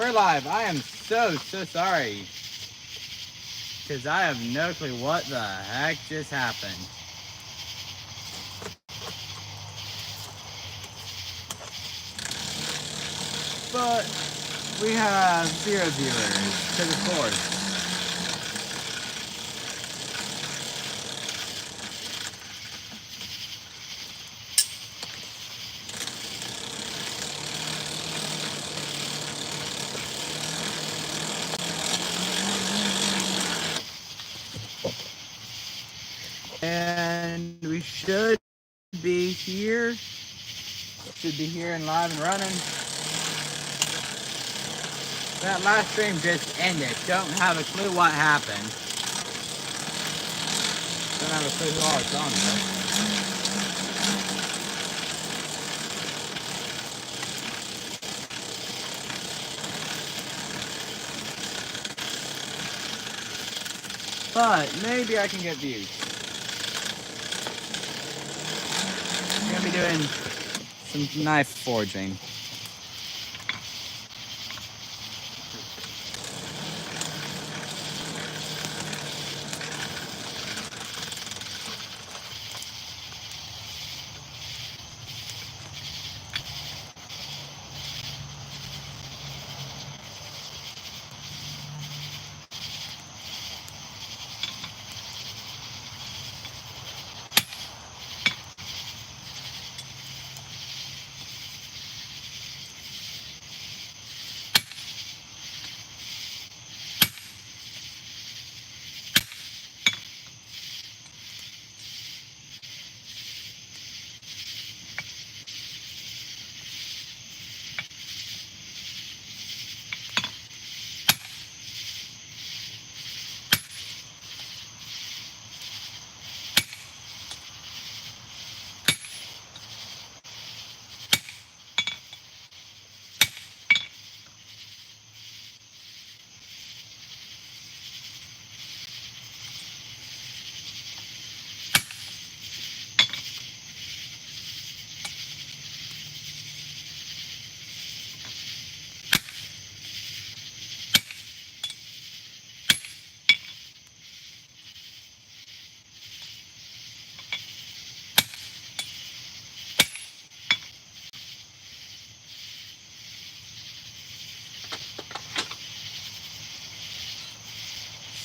We're live. I am so sorry. Because I have no clue what the heck just happened. But we have 0 viewers, because of course. And we should be here. Should be here and live and running. That last stream just ended. Don't have a clue what happened. Don't have a clue who all is on though. But maybe I can get views. I'm gonna be doing some knife forging.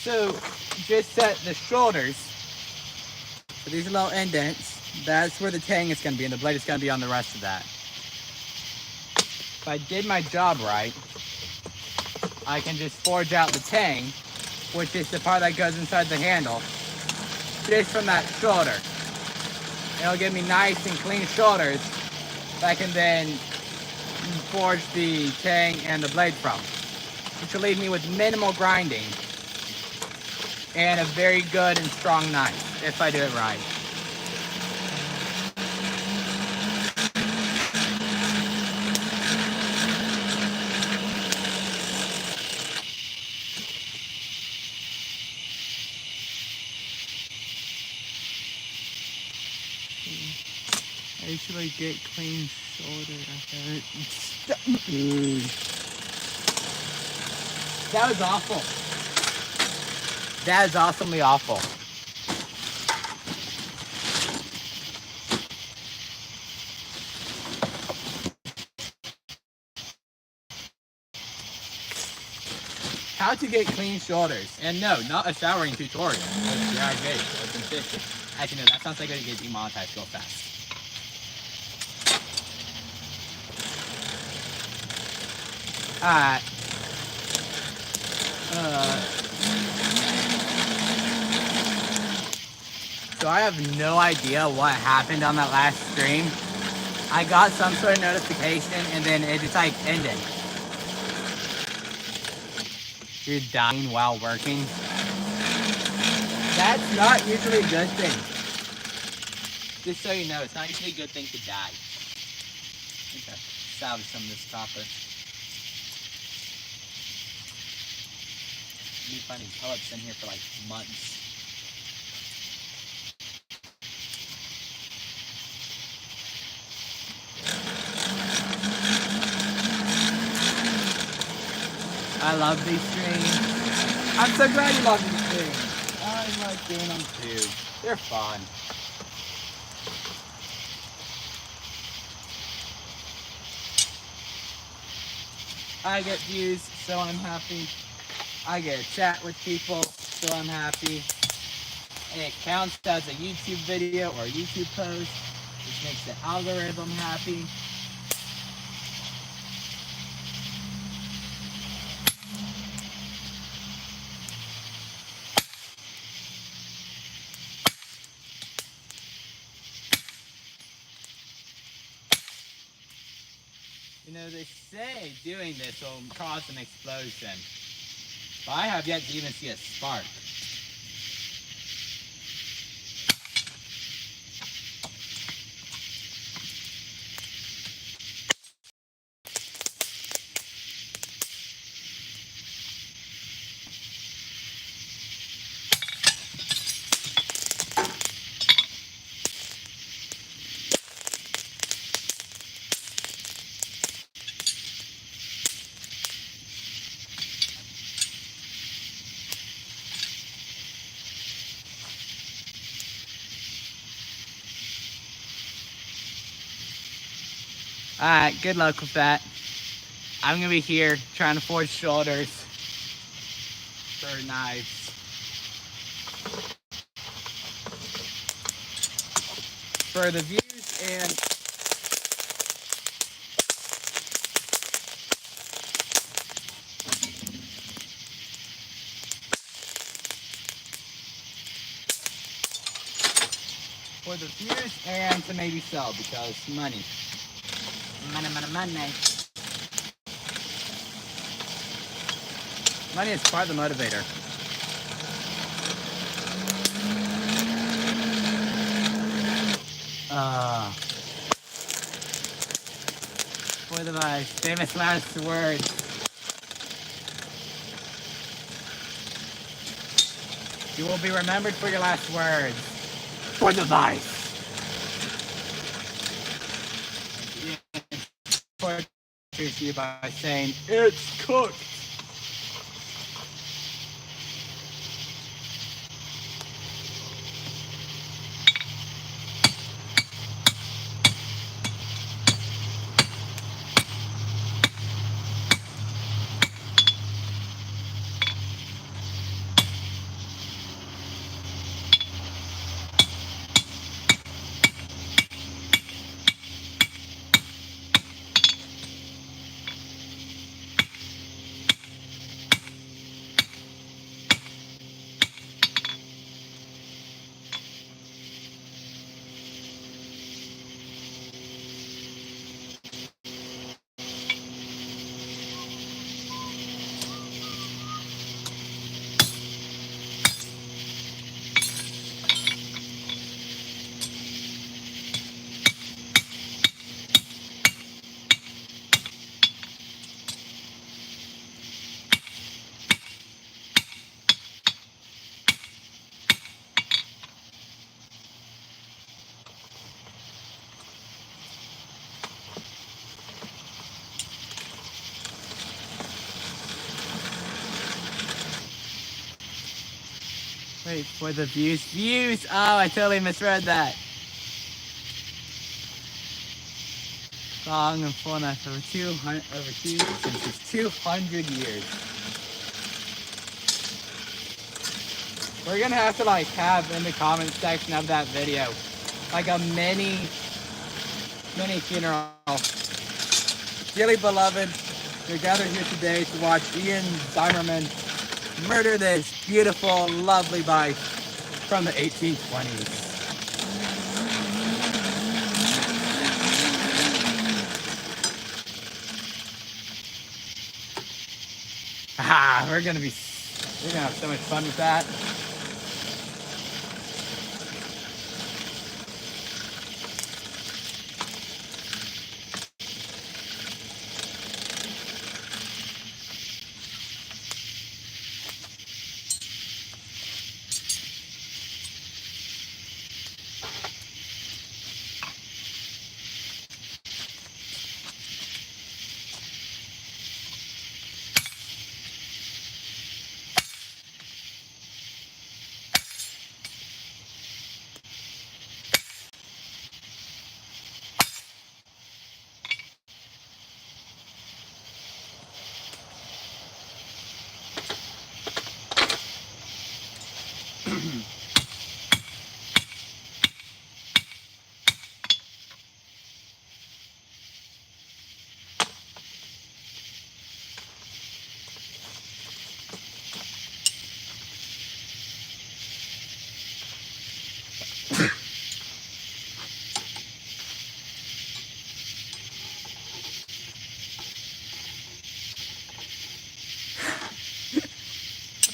So just set the shoulders. So these are little indents. That's where the tang is going to be, and the blade is going to be on the rest of that. If I did my job right, I can just forge out the tang, which is the part that goes inside the handle, just from that shoulder. It'll give me nice and clean shoulders that I can then forge the tang and the blade from, which will leave me with minimal grinding and a very good and strong knife if I do it right. I usually get clean shoulder after it. That was awful. That is awesomely awful. How to get clean shoulders. And no, not a showering tutorial. It's JIJ, so it's consistent. Actually, no, that sounds like I get demonetized real fast. Alright. So I have no idea what happened on that last stream. I got some sort of notification and then it just like ended. You're dying while working. That's not usually a good thing. Just so you know, it's not usually a good thing to die. Okay, salvage some of this copper. I've been finding pellets in here for like months. I love these streams. I'm so glad you love these streams. I like doing them too. They're fun. I get views, so I'm happy. I get to chat with people, so I'm happy. And it counts as a YouTube video or a YouTube post, which makes the algorithm happy. You know, they say doing this will cause an explosion, but I have yet to even see a spark. Alright, good luck with that. I'm gonna be here trying to forge shoulders for knives. For the views and to maybe sell because money. Money, money, money. Money is part of the motivator. For the most famous last words. You will be remembered for your last words. For the vice. Introduce you by saying, it's cooked. Wait, for the views. Views! Oh, I totally misread that. Long and full enough over 200 years. We're gonna have to like have in the comment section of that video like a mini funeral. Dearly beloved, we're gathered here today to watch Ian Zimmerman murder this beautiful, lovely bike from the 1820s. We're gonna have so much fun with that.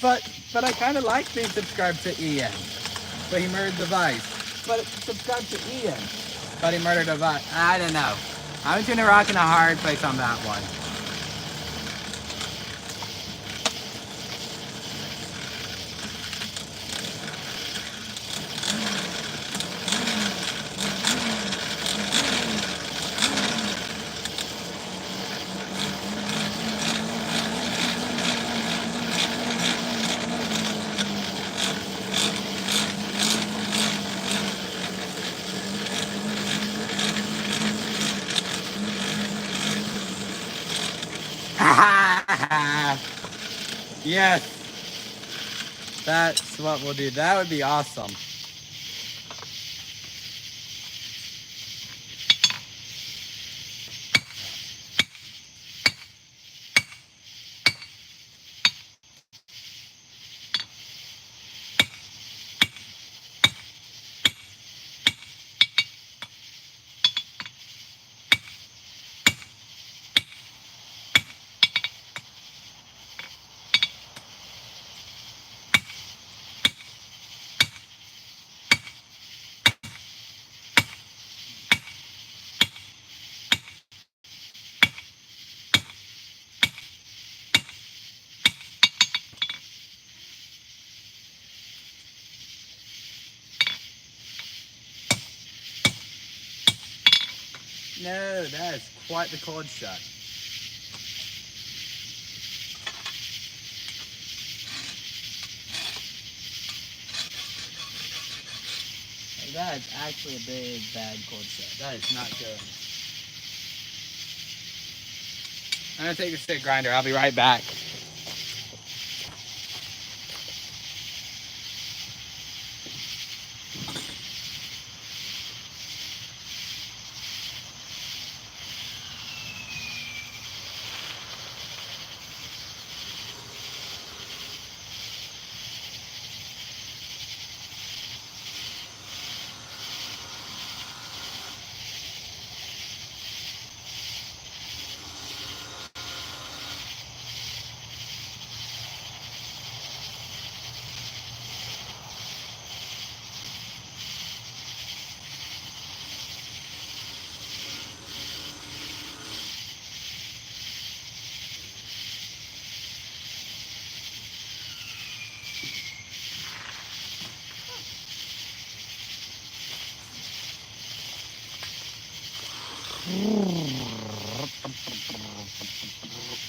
But I kind of like being subscribed to Ian, but he murdered the Vice. But subscribe to Ian, but he murdered the Vice. I don't know. I'm between a rock and a hard place on that one. Yes, that's what we'll do. That would be awesome. No, that is quite the cold shot. That is actually a big, bad cold shot. That is not good. I'm gonna take the stick grinder. I'll be right back.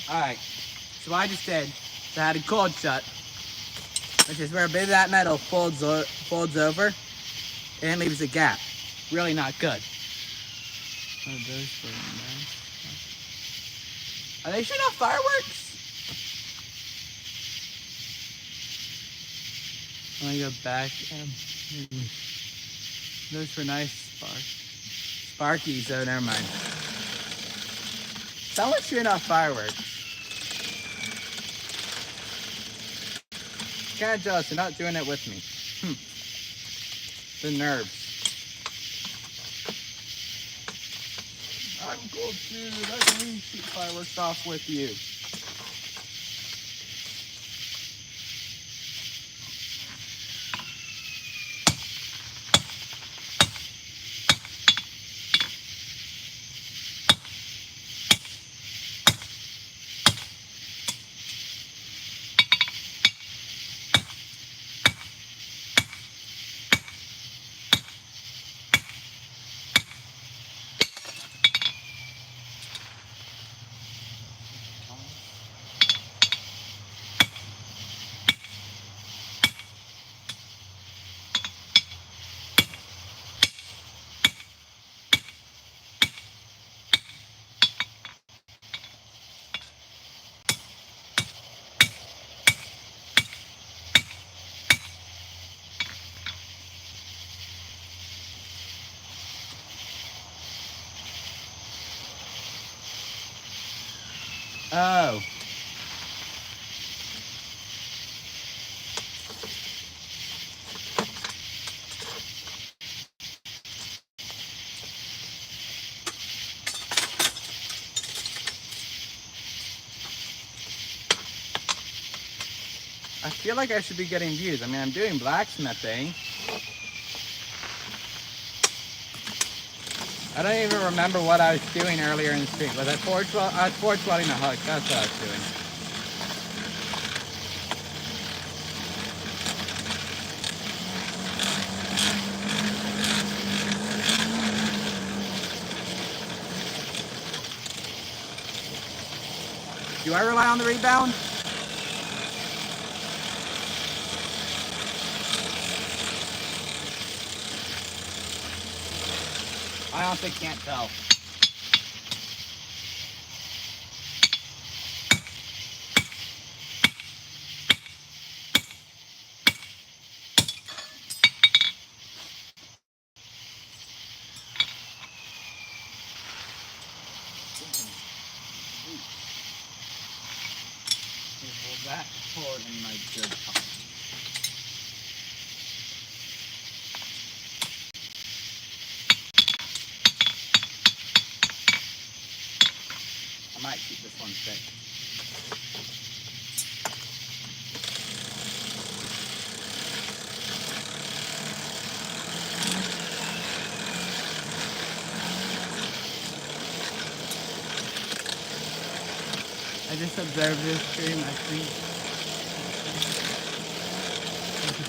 Alright, so what I just did is I had a cold shut, which is where a bit of that metal folds over and leaves a gap. Really not good. Oh, those were nice. Are they shooting off fireworks? Let me go back. Those were nice sparkies, oh never mind. Someone's shooting off fireworks. Kind of jealous, you're not doing it with me. The nerves. I'm cool too. Let me shoot fireworks off with you. Oh. I feel like I should be getting views. I mean, I'm doing blacksmithing. I don't even remember what I was doing earlier in the stream. Was I forge welding? I was forge welding a hook. That's what I was doing. Do I rely on the rebound? I honestly can't tell. That cord in my good time. I might keep this one thick. I just observed this stream. I think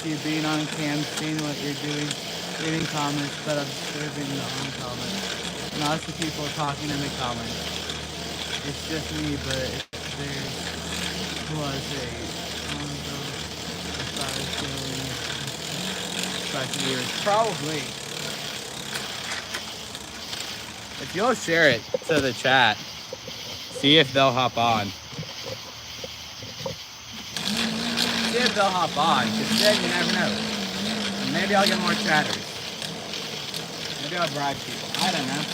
you being on cam, seeing what you're doing, reading comments, but observing the comments. Lots of people talking in the comments. It's just me, but if there was a viewers, probably. If you'll share it to the chat, see if they'll hop on. See if they'll hop on, because then you never know. Maybe I'll get more chatters. Maybe I'll bribe people. I don't know.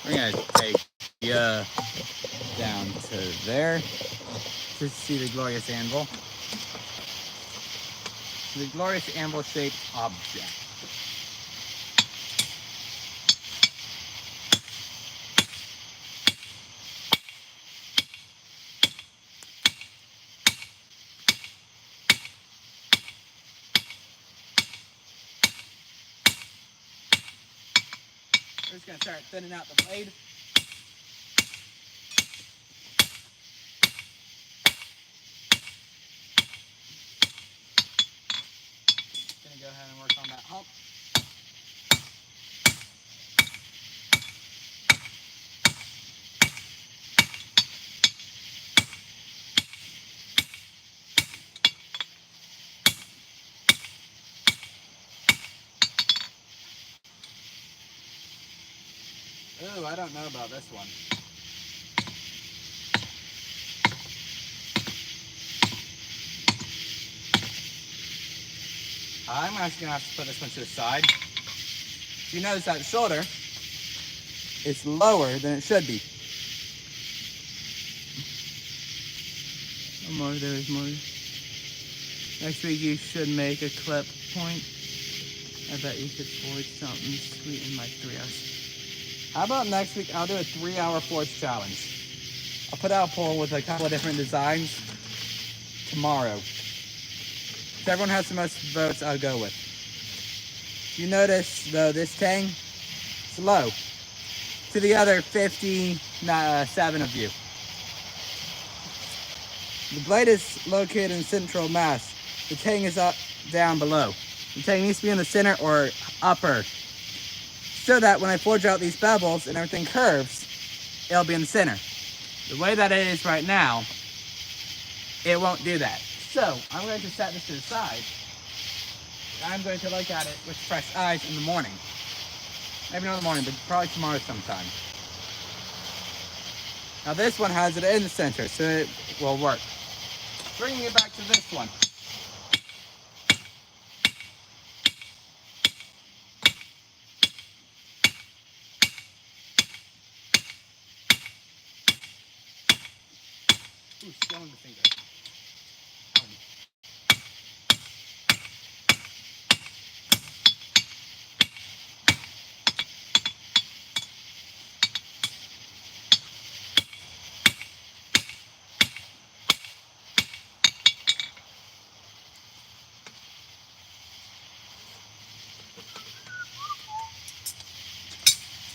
We're gonna take down to there to see the glorious anvil. The glorious anvil-shaped object. We're just gonna start thinning out the blade. Gonna go ahead and work on that hump. Ooh, I don't know about this one. I'm actually gonna have to put this one to the side. You notice that shoulder is lower than it should be. More, there's more. Next week you should make a clip point. I bet you could forge something sweet in like 3 hours. How about next week I'll do a 3-hour forge challenge. I'll put out a poll with a couple of different designs tomorrow. If everyone has the most votes, I'll go with. You notice though this tang, it's low to the other 57 of you. The blade is located in central mass. The tang is up, down below. The tang needs to be in the center or upper, so that when I forge out these bevels and everything curves, it'll be in the center. The way that it is right now, it won't do that. So I'm going to set this to the side. I'm going to look at it with fresh eyes in the morning. Maybe not in the morning, but probably tomorrow sometime. Now this one has it in the center, so it will work. Bringing it back to this one. Ooh, still in the finger.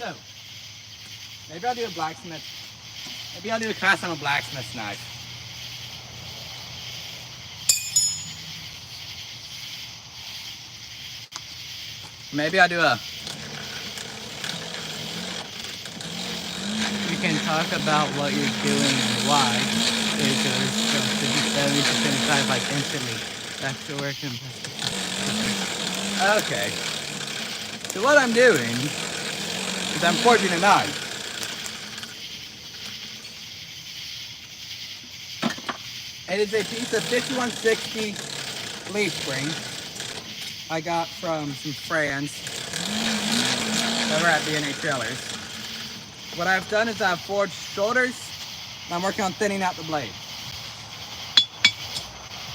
So, maybe I'll do a blacksmith. Maybe I'll do a class on a blacksmith's knife. Maybe I'll do a... You can talk about what you're doing and why. It goes from 57 to 75 like instantly. Back to work and... Okay. So what I'm doing is I'm forging a knife. It is a piece of 5160 leaf spring I got from some friends over at B&A Trailers. What I've done is I've forged shoulders and I'm working on thinning out the blade.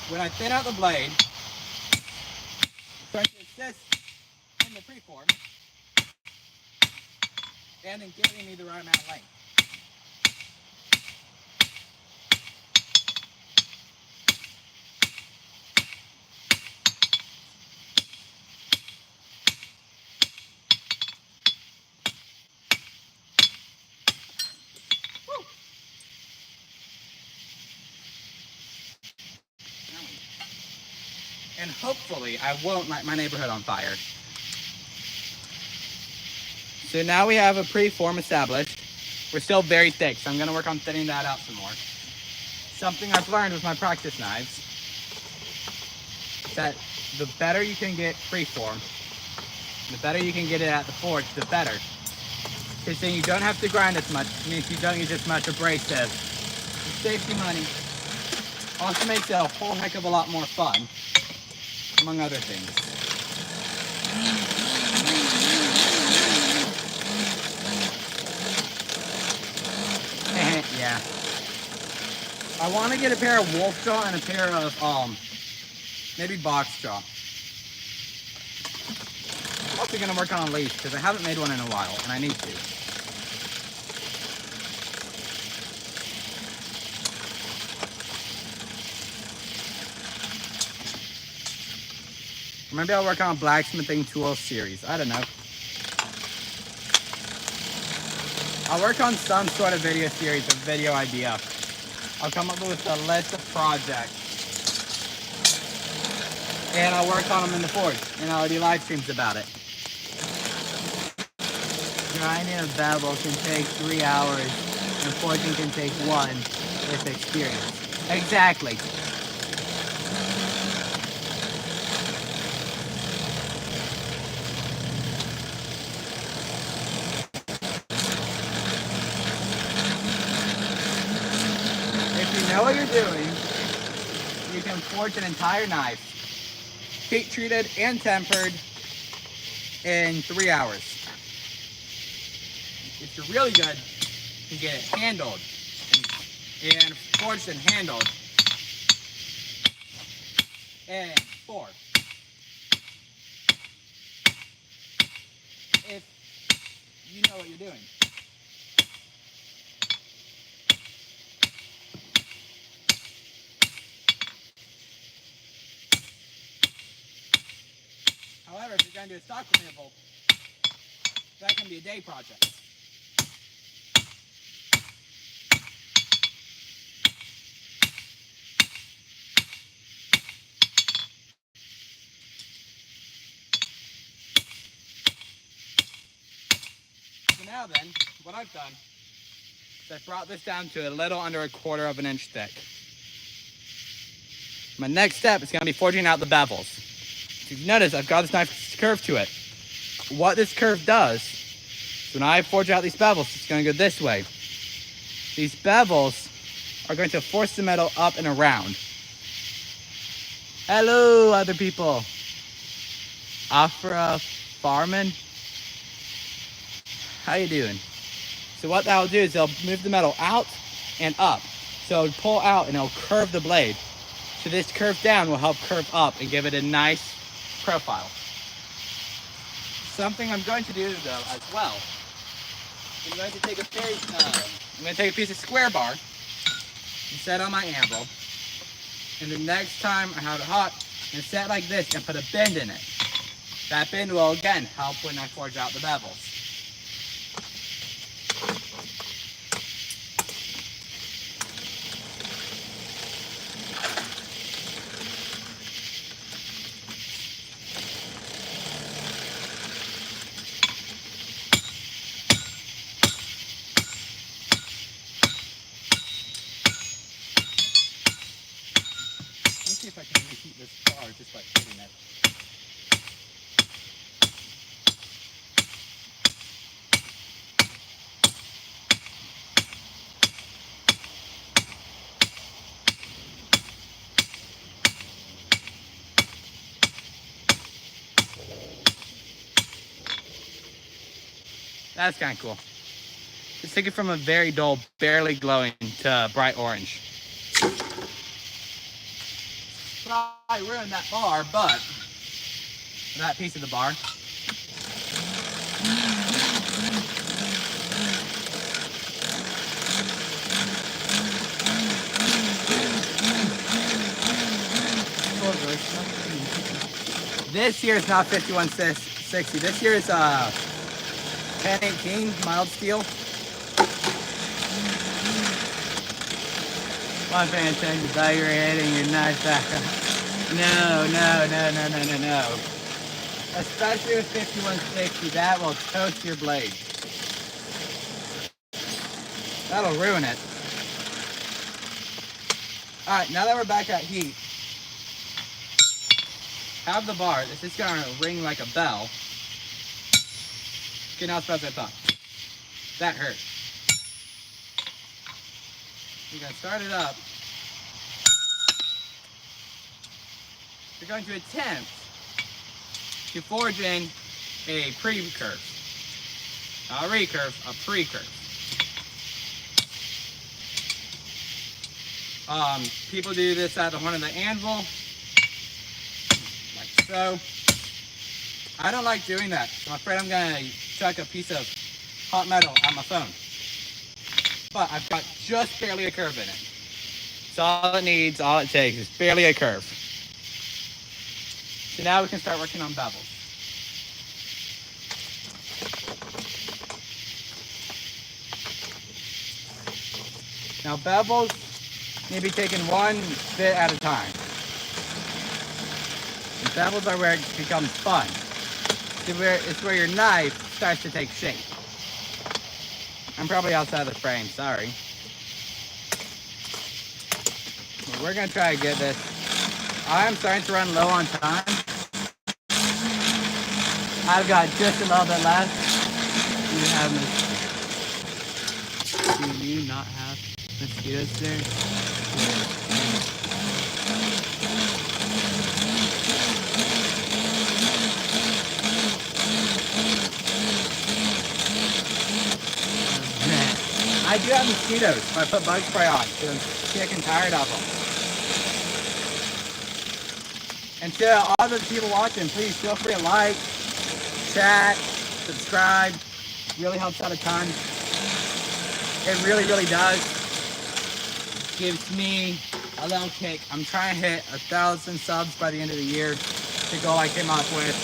When I thin out the blade, trying to assist in the preform and in giving me the right amount of length. And hopefully I won't light my neighborhood on fire. So now we have a preform established. We're still very thick, so I'm gonna work on thinning that out some more. Something I've learned with my practice knives is that the better you can get preform, the better you can get it at the forge, the better. Because then you don't have to grind as much. It means you don't use as much abrasive. It saves you money. Also makes it a whole heck of a lot more fun, among other things. Yeah. I want to get a pair of wolf jaw and a pair of maybe box jaw. I'm also going to work on a leash because I haven't made one in a while and I need to. Maybe I'll work on a blacksmithing tool series. I don't know. I'll work on some sort of video series, a video idea. I'll come up with a list of projects. And I'll work on them in the forge. And I'll do live streams about it. Grinding a bevel can take 3 hours. And forging can take 1 with experience. Exactly. Know what you're doing, you can forge an entire knife, heat treated and tempered in 3 hours. If you're really good, you can get it handled and forged and handled in 4. If you know what you're doing. However, if you're going to do a stock removal, that can be a day project. So now then, what I've done is I've brought this down to a little under 1/4 of an inch thick. My next step is going to be forging out the bevels. If you notice, I've got this nice curve to it. What this curve does, so when I forge out these bevels, it's going to go this way. These bevels are going to force the metal up and around. Hello, other people. Afra Farman. How you doing? So what that'll do is it'll move the metal out and up. So it'll pull out and it'll curve the blade. So this curve down will help curve up and give it a nice profile. Something I'm going to do though as well, I'm going to take a piece of square bar and set on my anvil, and the next time I have it hot, and set like this and put a bend in it. That bend will again help when I forge out the bevels. bar just by hitting it. That's kind of cool. Just take it from a very dull, barely glowing to bright orange. Probably ruined that bar, but that piece of the bar. This year is not 5160. This year is 1018 mild steel. One fan saying to buy your hitting your knife back up. No. Especially with 5160, that will toast your blade. That'll ruin it. Alright, now that we're back at heat, have the bar. This is gonna ring like a bell. Okay, now it's about that thought. That hurt. You're gonna start it up. You're going to attempt to forge in a pre-curve. Not a recurve, a pre-curve. People do this at the horn of the anvil, like so. I don't like doing that, so I'm afraid I'm gonna chuck a piece of hot metal on my phone. But I've got just barely a curve in it. So all it needs, all it takes is barely a curve. So now we can start working on bevels. Now bevels need to be taken one bit at a time. And bevels are where it becomes fun. It's where your knife starts to take shape. I'm probably outside the frame, sorry. But we're gonna try to get this. I'm starting to run low on time. I've got just a little bit left. Do you not have mosquitoes there? I do have mosquitoes if I put bug spray on, because I'm sick and tired of them. And to all the people watching, please feel free to like, chat, subscribe. Really helps out a ton. It really, really does. Gives me a little kick. I'm trying to hit 1,000 subs by the end of the year. The goal I came up with.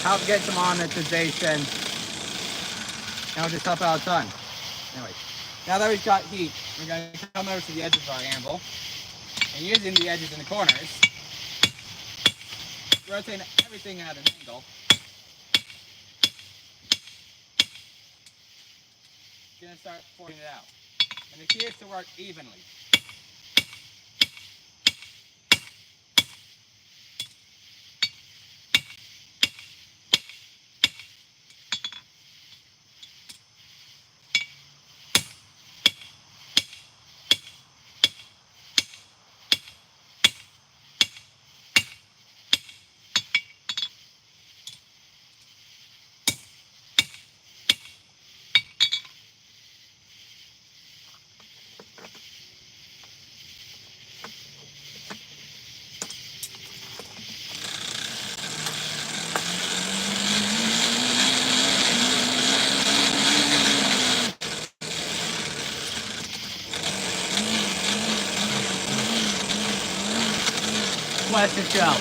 Help get some monetization. And it'll just help out a ton. Anyway, now that we've got heat, we're going to come over to the edges of our anvil. And using the edges in the corners, rotating everything at an angle. Going to start forcing it out. And the key is to work evenly. Plastic shell.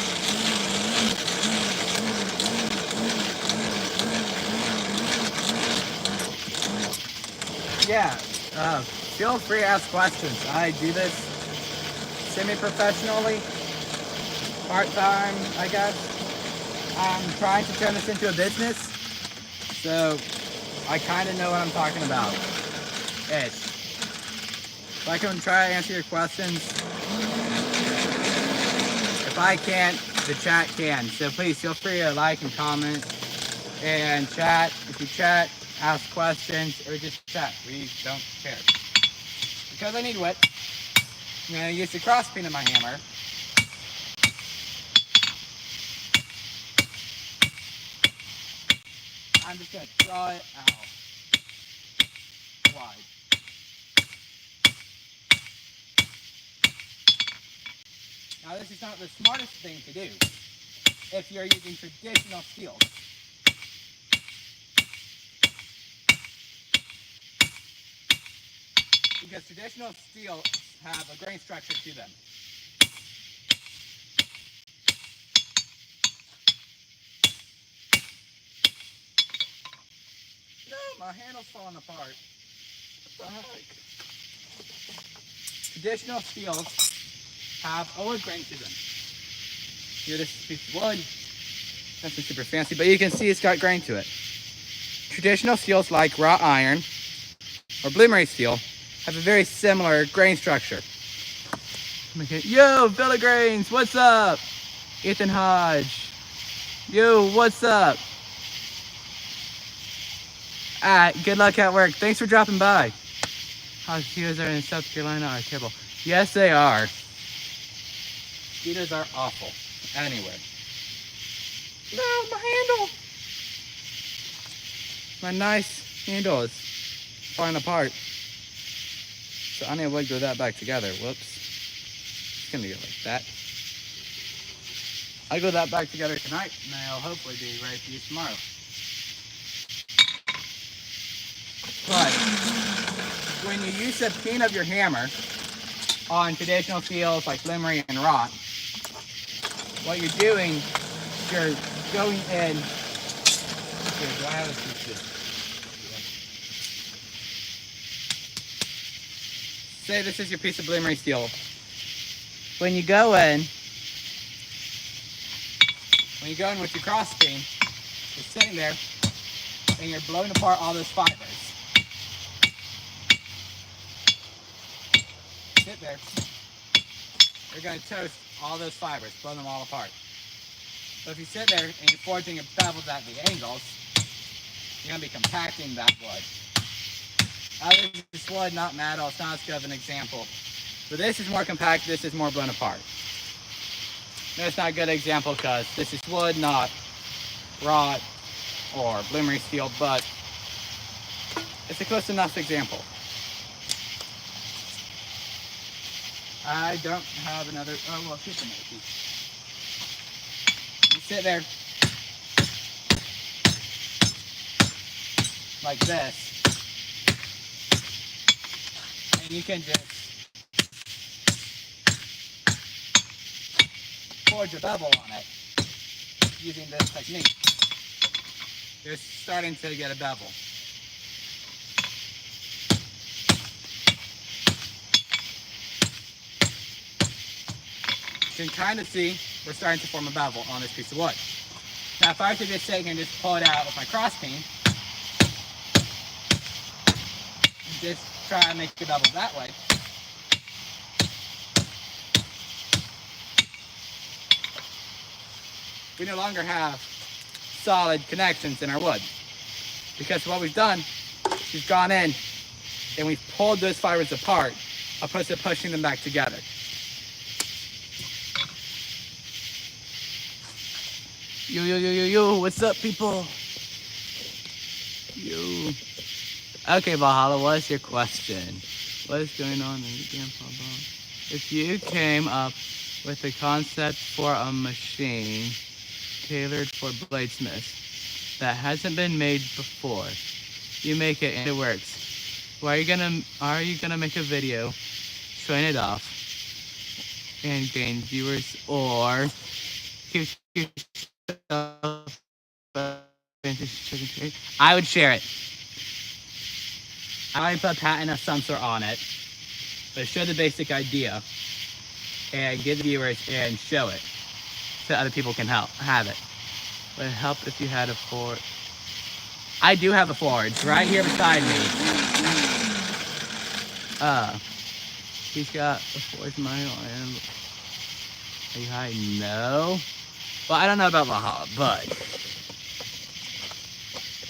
Yeah, feel free to ask questions. I do this semi-professionally, part-time, I guess. I'm trying to turn this into a business, so I kind of know what I'm talking about. If I can try to answer your questions, if If I can't, the chat can. So please feel free to like and comment and chat. If you chat, ask questions, or just chat. We don't care. Because I need wet, I'm going to use the cross pin of my hammer. I'm just going to draw it out wide. Now this is not the smartest thing to do if you're using traditional steels. Because traditional steels have a grain structure to them. No, my handle's falling apart. What the heck? Traditional steels have a wood grain to them. Here, this is a piece of wood. Nothing super fancy, but you can see it's got grain to it. Traditional steels like wrought iron or bloomery steel have a very similar grain structure. Yo, Villa Grains, what's up? Ethan Hodge. Yo, what's up? Good luck at work. Thanks for dropping by. Mosquitoes are in South Carolina are terrible. Yes, they are. Mosquitoes are awful. Anyway. No, my handle. My nice handle is falling apart. So I need to glue that back together. Whoops. It's gonna go like that. I'll glue that back together tonight, and then it'll hopefully be ready for use tomorrow. But when you use the pin of your hammer on traditional steels like bloomery and wrought, what you're doing, you're going in. Okay, do I have a piece? Say this is your piece of bloomery steel. When you go in with your cross beam, you're sitting there and you're blowing apart all those fibers. Sit there. You're going to toast all those fibers, blow them all apart. So if you sit there and you're forging your bevels at the angles, you're going to be compacting that wood. Now this is wood, not metal. It's not as good of an example. But this is more compact, this is more blown apart. That's not a good example because this is wood, not wrought or bloomery steel, but it's a close enough example. I don't have another, oh well, here's another piece. You sit there like this, and you can just forge a bevel on it using this technique. You're starting to get a bevel. You can kind of see we're starting to form a bevel on this piece of wood. Now if I were to just take and just pull it out with my cross peen, and just try and make the bevel that way, we no longer have solid connections in our wood. Because what we've done, we've gone in and we've pulled those fibers apart, opposed to pushing them back together. Yo, what's up, people? Yo. Okay, Valhalla, what's your question? What is going on in the grandpa ball? If you came up with a concept for a machine tailored for bladesmiths that hasn't been made before, you make it and it works, are you gonna make a video showing it off and gain viewers, or keep yourself I would share it. I might put a patent of some sort on it, but show the basic idea and get the viewers and show it so other people can have it. Would it help if you had a forge? I do have a forge right here beside me. He's got a forge manual and Are you high? No. Well, I don't know about Valhalla, but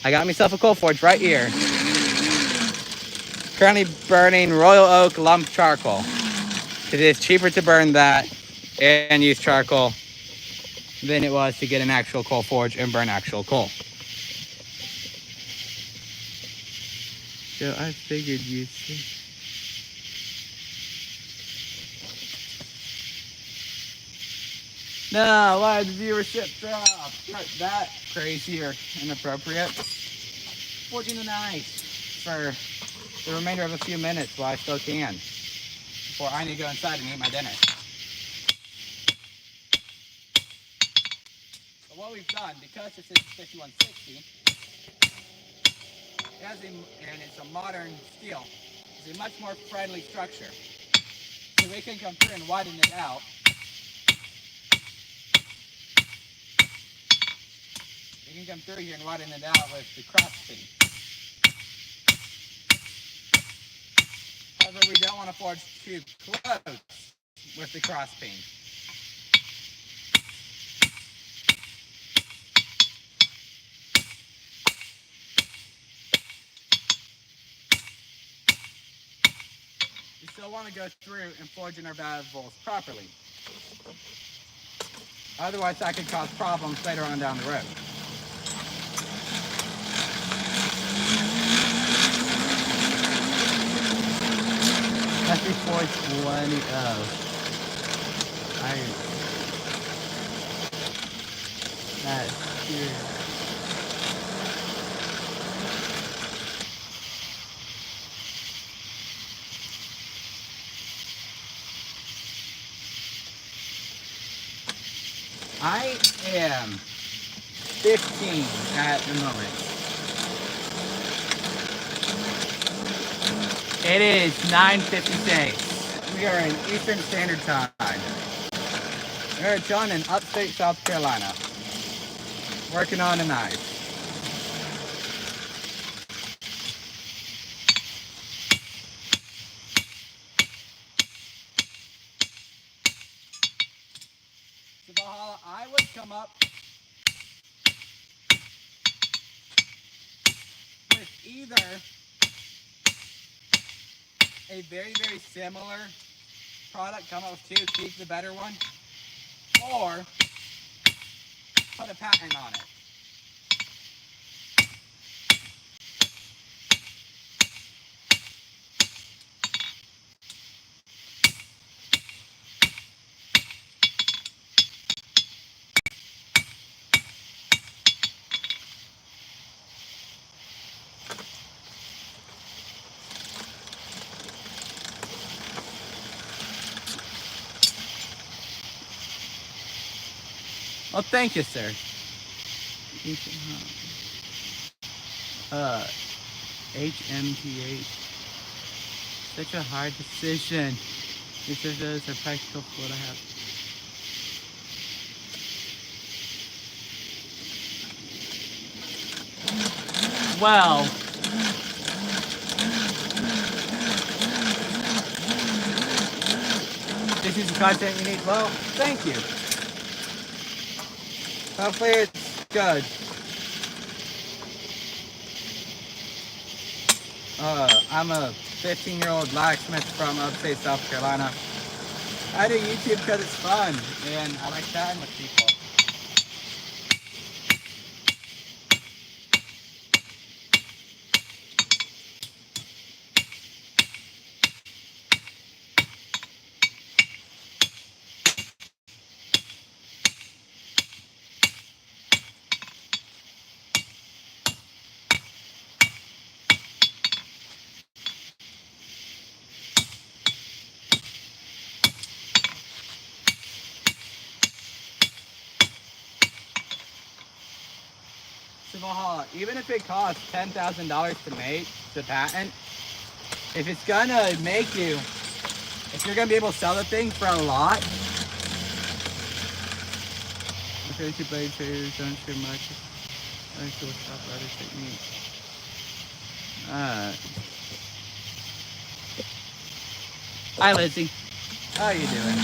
I got myself a coal forge right here. Currently burning Royal Oak lump charcoal. It is cheaper to burn that and use charcoal than it was to get an actual coal forge and burn actual coal. So I figured you'd see. No, why did the viewership drop? Not that crazy or inappropriate. Forging the knife for the remainder of a few minutes while I still can, before I need to go inside and eat my dinner. But what we've done, because this is 5160, and it's a modern steel, it's a much more friendly structure. So we can come through and widen it out. We can come through here and widen it out with the cross peen. However, we don't want to forge too close with the cross peen. We still want to go through and forge in our bevels properly. Otherwise, that could cause problems later on down the road. That's before 20. That's here. I am 15 at the moment. It is 9:56. We are in Eastern Standard Time. We are chilling in upstate South Carolina, working on a knife. So Valhalla, I would come up with either a very, very similar product, come up with two, keep the better one, or put a patent on it. Well, thank you, sir. HMTH. Such a hard decision. This is a practical for what I have. Well, this is the content you need. Well, thank you. Hopefully it's good. I'm a 15-year-old blacksmith from upstate South Carolina. I do YouTube because it's fun, and I like chatting with people. Valhalla, even if it costs $10,000 to make the patent, if it's gonna make you, if you're gonna be able to sell the thing for a lot, okay, two blade traders don't share much. I don't sure what's up other techniques. Hi, Lizzie. How are you doing?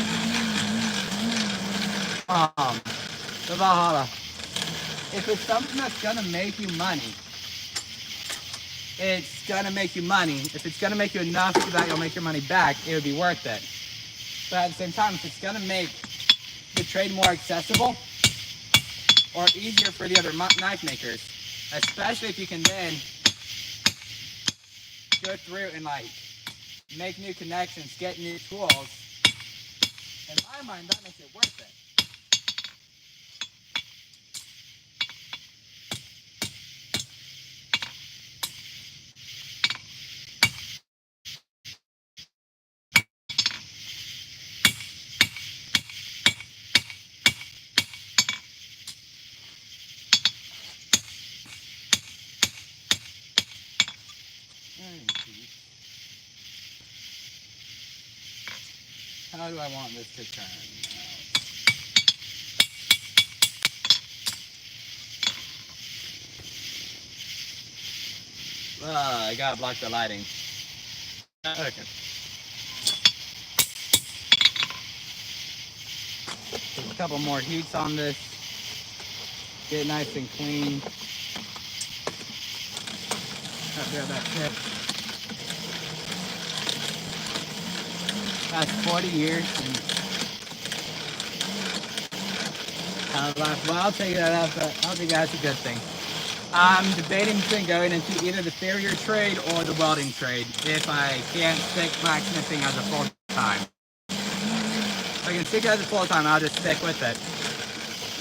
the Valhalla. If it's something that's gonna make you money, it's gonna make you money. If it's gonna make you enough so that you'll make your money back, it would be worth it. But at the same time, if it's gonna make the trade more accessible or easier for the other knife makers, especially if you can then go through and like make new connections, get new tools, in my mind, that makes it worth it. How do I want this to turn? I gotta block the lighting. Okay. Just a couple more heats on this. Get it nice and clean. Got rid of that tip. That's 40 years. Well, I'll take that up, but I don't think that's a good thing. I'm debating between going into either the farrier trade or the welding trade if I can't stick blacksmithing as a full-time. If I can stick it as a full-time, I'll just stick with it.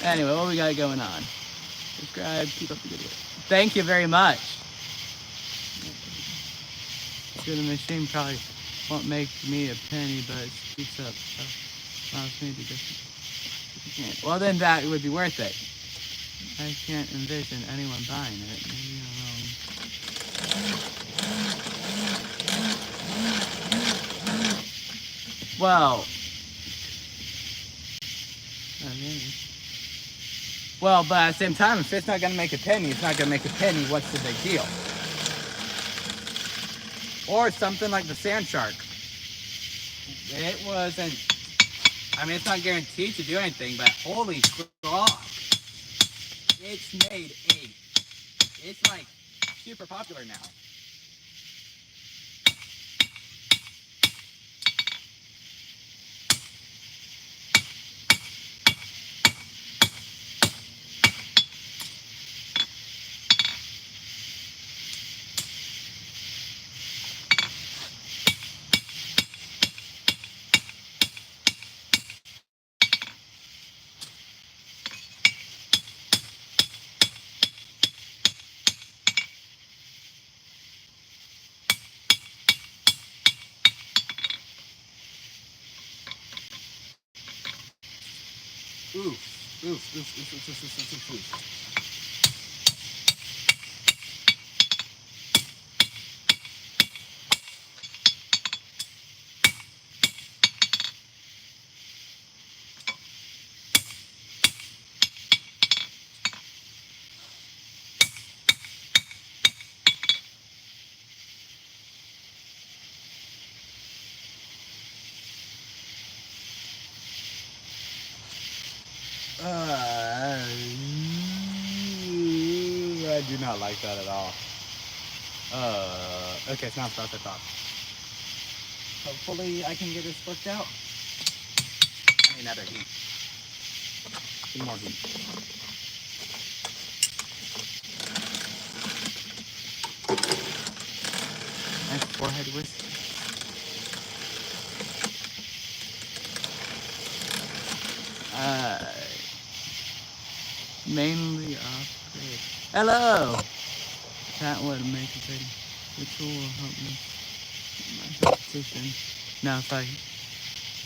Anyway, what we got going on? Subscribe, keep up the good work. Thank you very much. So the machine probably won't make me a penny, but it speaks up. So allows me to just. Well, then that would be worth it. I can't envision anyone buying it. Maybe alone. Well. Well, but at the same time, if it's not going to make a penny, it's not going to make a penny. What's the big deal? Or something like the sand shark. It wasn't. I mean, it's not guaranteed to do anything, but holy crap. It's made a. It's like super popular now. Oof. I do not like that at all. Okay, it's not as fast as I thought. Hopefully I can get this worked out. I need another heat. Some more heat. Nice forehead whisk. Mainly upgrade. Hello! That would make a video. The tool will help me in my competition. Now if I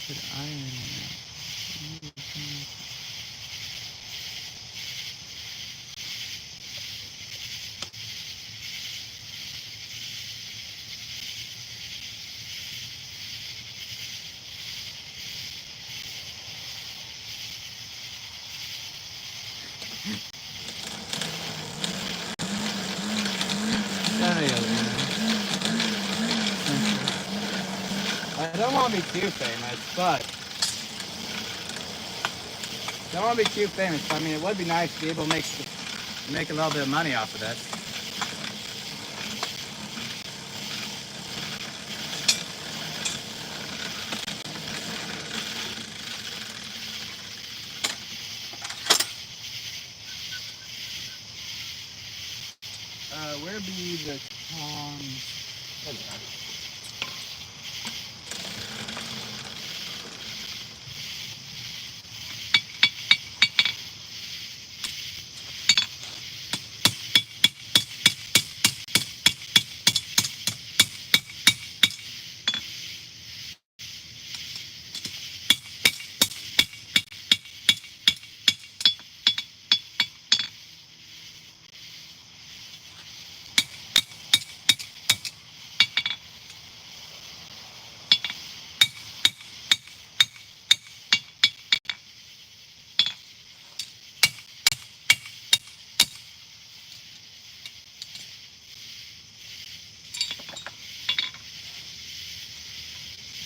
could iron it. I don't want to be too famous, but Don't want to be too famous. I mean, it would be nice to be able to make a little bit of money off of this. Where be the tongs?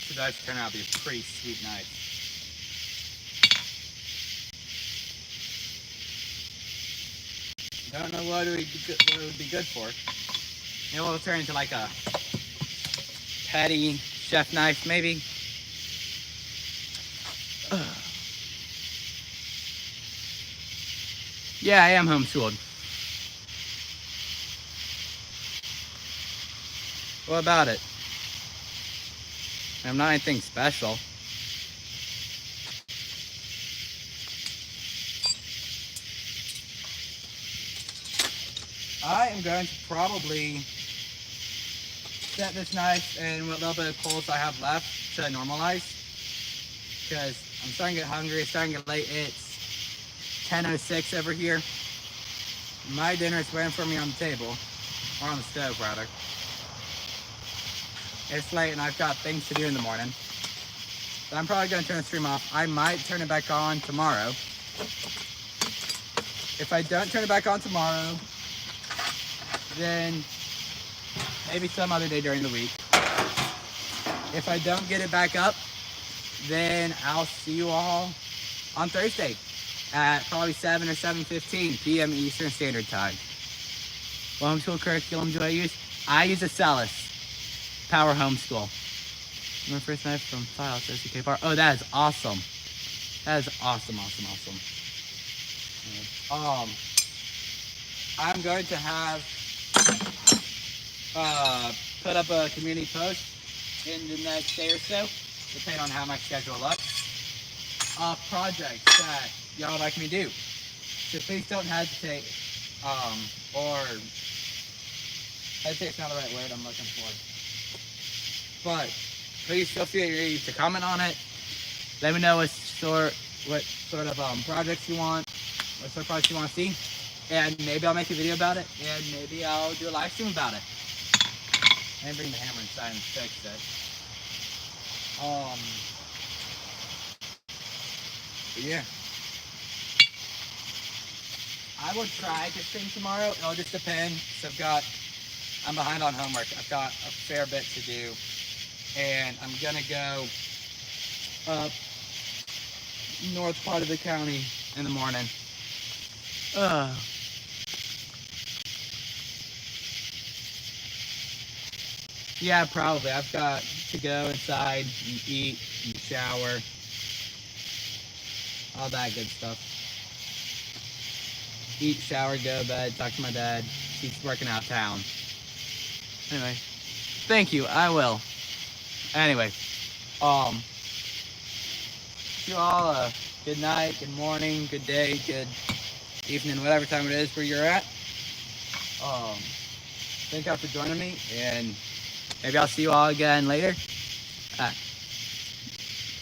Should actually turn out to be a pretty sweet knife. Don't know what it would be good for. Maybe it'll turn into like a petty chef knife, maybe. Yeah, I am homeschooled. What about it? I'm not anything special. I am going to probably set this knife and what little bit of coals I have left to normalize, because I'm starting to get hungry. It's starting to get late. It's 10:06 over here. My dinner is waiting for me on the table, or on the stove rather. It's late and I've got things to do in the morning. But I'm probably going to turn the stream off. I might turn it back on tomorrow. If I don't turn it back on tomorrow, then maybe some other day during the week. If I don't get it back up, then I'll see you all on Thursday at probably 7 or 7:15 p.m. Eastern Standard Time. What homeschool curriculum do I use? I use a Celis Power Homeschool. My first knife from Files SDK Bar. Oh, that is awesome. That is awesome, awesome, awesome. I'm going to have put up a community post in the next day or so, depending on how my schedule looks, of projects that y'all would like me to do. So please don't hesitate, or hesitate's not the right word I'm looking for. But please feel free to comment on it. Let me know what sort of projects you want, what sort of projects you want to see, and maybe I'll make a video about it, and maybe I'll do a live stream about it. And bring the hammer inside and fix it. But yeah. I will try to stream tomorrow. It'll just depend. So I'm behind on homework. I've got a fair bit to do. And I'm gonna go up north part of the county in the morning. Yeah, probably. I've got to go inside and eat and shower. All that good stuff. Eat, shower, go to bed, talk to my dad. He's working out of town. Anyway, thank you. I will. Anyway, you all a good night, good morning, good day, good evening, whatever time it is where you're at. Thank y'all for joining me, and maybe I'll see you all again later.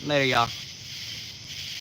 Later, y'all.